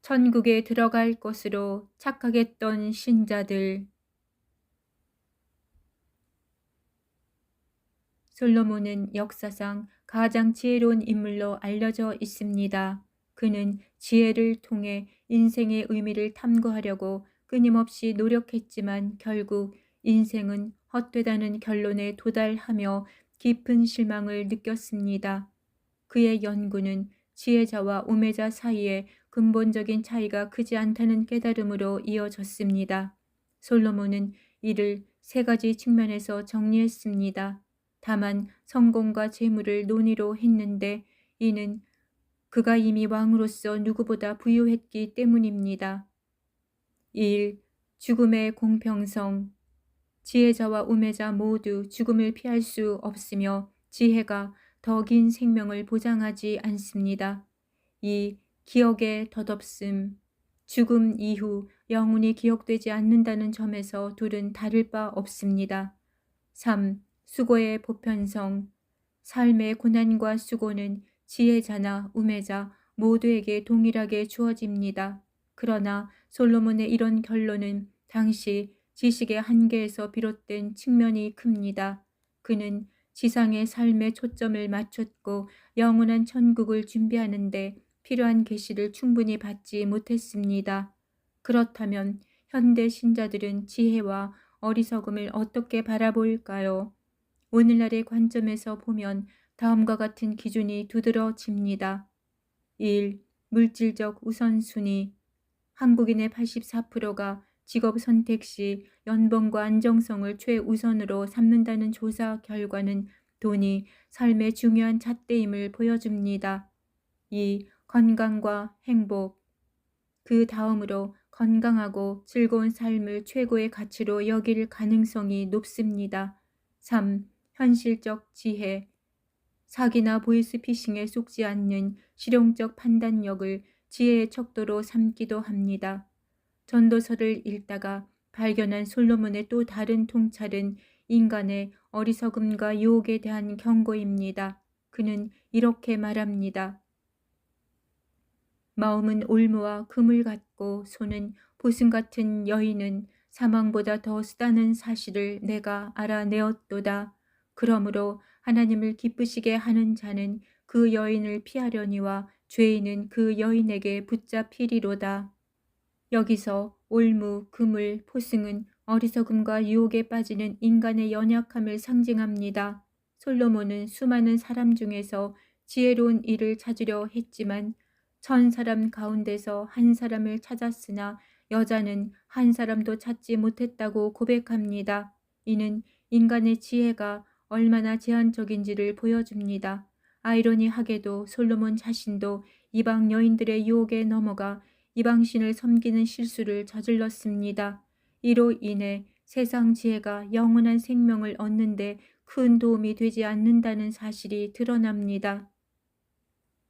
천국에 들어갈 것으로 착각했던 신자들. 솔로몬은 역사상 가장 지혜로운 인물로 알려져 있습니다. 그는 지혜를 통해 인생의 의미를 탐구하려고 끊임없이 노력했지만 결국 인생은 헛되다는 결론에 도달하며 깊은 실망을 느꼈습니다. 그의 연구는 지혜자와 우매자 사이에 근본적인 차이가 크지 않다는 깨달음으로 이어졌습니다. 솔로몬은 이를 세 가지 측면에서 정리했습니다. 다만 성공과 재물을 논의로 했는데 이는 그가 이미 왕으로서 누구보다 부유했기 때문입니다. 1. 죽음의 공평성. 지혜자와 우매자 모두 죽음을 피할 수 없으며 지혜가 더 긴 생명을 보장하지 않습니다. 2. 기억의 덧없음. 죽음 이후 영혼이 기억되지 않는다는 점에서 둘은 다를 바 없습니다. 3. 수고의 보편성. 삶의 고난과 수고는 지혜자나 우매자 모두에게 동일하게 주어집니다. 그러나 솔로몬의 이런 결론은 당시 지식의 한계에서 비롯된 측면이 큽니다. 그는 지상의 삶에 초점을 맞췄고 영원한 천국을 준비하는데 필요한 계시를 충분히 받지 못했습니다. 그렇다면 현대 신자들은 지혜와 어리석음을 어떻게 바라볼까요? 오늘날의 관점에서 보면 다음과 같은 기준이 두드러집니다. 1. 물질적 우선순위. 한국인의 84%가 직업 선택 시 연봉과 안정성을 최우선으로 삼는다는 조사 결과는 돈이 삶의 중요한 잣대임을 보여줍니다. 2. 건강과 행복. 그 다음으로 건강하고 즐거운 삶을 최고의 가치로 여길 가능성이 높습니다. 3. 현실적 지혜. 사기나 보이스피싱에 속지 않는 실용적 판단력을 지혜의 척도로 삼기도 합니다. 전도서를 읽다가 발견한 솔로몬의 또 다른 통찰은 인간의 어리석음과 유혹에 대한 경고입니다. 그는 이렇게 말합니다. 마음은 올무와 금을 같고 손은 보승 같은 여인은 사망보다 더 쓰다는 사실을 내가 알아내었도다. 그러므로 하나님을 기쁘시게 하는 자는 그 여인을 피하려니와 죄인은 그 여인에게 붙잡히리로다. 여기서 올무, 금을, 포승은 어리석음과 유혹에 빠지는 인간의 연약함을 상징합니다. 솔로몬은 수많은 사람 중에서 지혜로운 일을 찾으려 했지만 1000사람 가운데서 한 사람을 찾았으나 여자는 한 사람도 찾지 못했다고 고백합니다. 이는 인간의 지혜가 얼마나 제한적인지를 보여줍니다. 아이러니하게도 솔로몬 자신도 이방 여인들의 유혹에 넘어가 이방신을 섬기는 실수를 저질렀습니다. 이로 인해 세상 지혜가 영원한 생명을 얻는데 큰 도움이 되지 않는다는 사실이 드러납니다.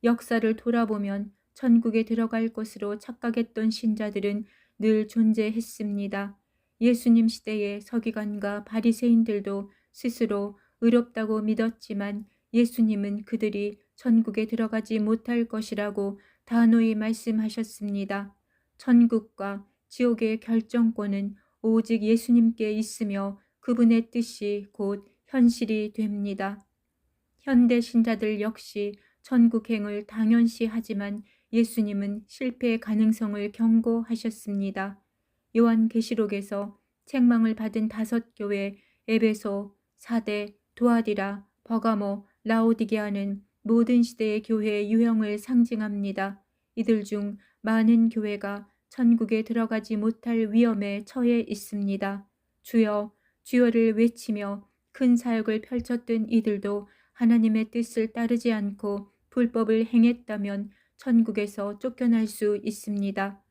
역사를 돌아보면 천국에 들어갈 것으로 착각했던 신자들은 늘 존재했습니다. 예수님 시대의 서기관과 바리새인들도 스스로 의롭다고 믿었지만 예수님은 그들이 천국에 들어가지 못할 것이라고 단호히 말씀하셨습니다. 천국과 지옥의 결정권은 오직 예수님께 있으며 그분의 뜻이 곧 현실이 됩니다. 현대 신자들 역시 천국행을 당연시하지만 예수님은 실패의 가능성을 경고하셨습니다. 요한계시록에서 책망을 받은 5교회 에베소, 사대, 도아디라, 버가모, 라오디게아는 모든 시대의 교회의 유형을 상징합니다. 이들 중 많은 교회가 천국에 들어가지 못할 위험에 처해 있습니다. 주여, 주여를 외치며 큰 사역을 펼쳤던 이들도 하나님의 뜻을 따르지 않고 불법을 행했다면 천국에서 쫓겨날 수 있습니다.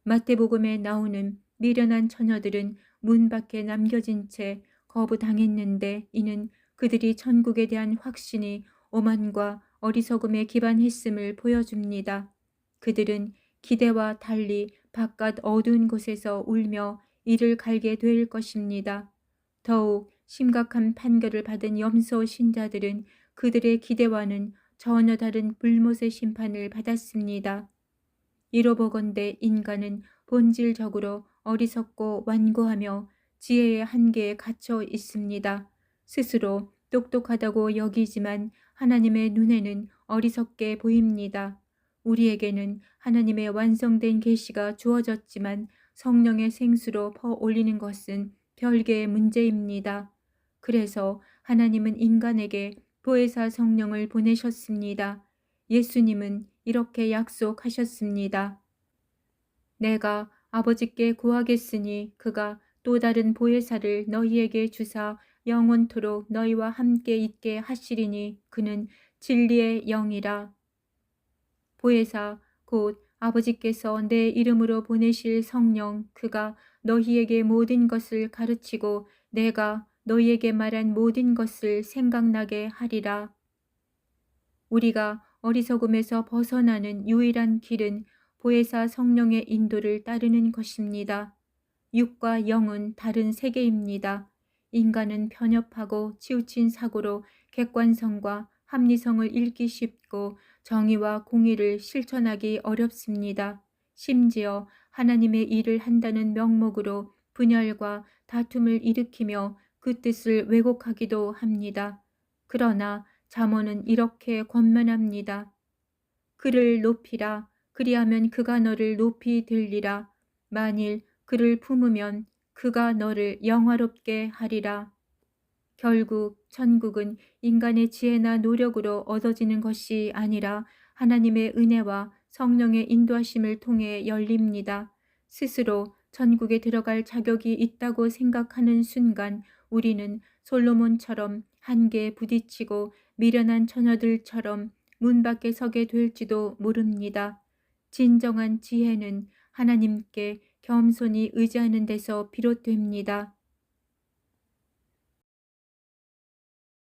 마태복음에 나오는 미련한 처녀들은 문 밖에 남겨진 채 거부당했는데 이는 그들이 천국에 대한 확신이 오만과 어리석음에 기반했음을 보여줍니다. 그들은 기대와 달리 바깥 어두운 곳에서 울며 이를 갈게 될 것입니다. 더욱 심각한 판결을 받은 염소 신자들은 그들의 기대와는 전혀 다른 불못의 심판을 받았습니다. 이로보건대 인간은 본질적으로 어리석고 완고하며 지혜의 한계에 갇혀 있습니다. 스스로 똑똑하다고 여기지만 하나님의 눈에는 어리석게 보입니다. 우리에게는 하나님의 완성된 계시가 주어졌지만 성령의 생수로 퍼올리는 것은 별개의 문제입니다. 그래서 하나님은 인간에게 보혜사 성령을 보내셨습니다. 예수님은 이렇게 약속하셨습니다. 내가 아버지께 구하겠으니 그가 또 다른 보혜사를 너희에게 주사 영원토록 너희와 함께 있게 하시리니 그는 진리의 영이라. 보혜사 곧 아버지께서 내 이름으로 보내실 성령, 그가 너희에게 모든 것을 가르치고 내가 너희에게 말한 모든 것을 생각나게 하리라. 우리가 어리석음에서 벗어나는 유일한 길은 보혜사 성령의 인도를 따르는 것입니다. 육과 영은 다른 세계입니다. 인간은 편협하고 치우친 사고로 객관성과 합리성을 잃기 쉽고 정의와 공의를 실천하기 어렵습니다. 심지어 하나님의 일을 한다는 명목으로 분열과 다툼을 일으키며 그 뜻을 왜곡하기도 합니다. 그러나 잠언은 이렇게 권면합니다. 그를 높이라. 그리하면 그가 너를 높이 들리라. 만일 그를 품으면 그가 너를 영화롭게 하리라. 결국 천국은 인간의 지혜나 노력으로 얻어지는 것이 아니라 하나님의 은혜와 성령의 인도하심을 통해 열립니다. 스스로 천국에 들어갈 자격이 있다고 생각하는 순간 우리는 솔로몬처럼 한계에 부딪히고 미련한 처녀들처럼 문 밖에 서게 될지도 모릅니다. 진정한 지혜는 하나님께 겸손히 의지하는 데서 비롯됩니다.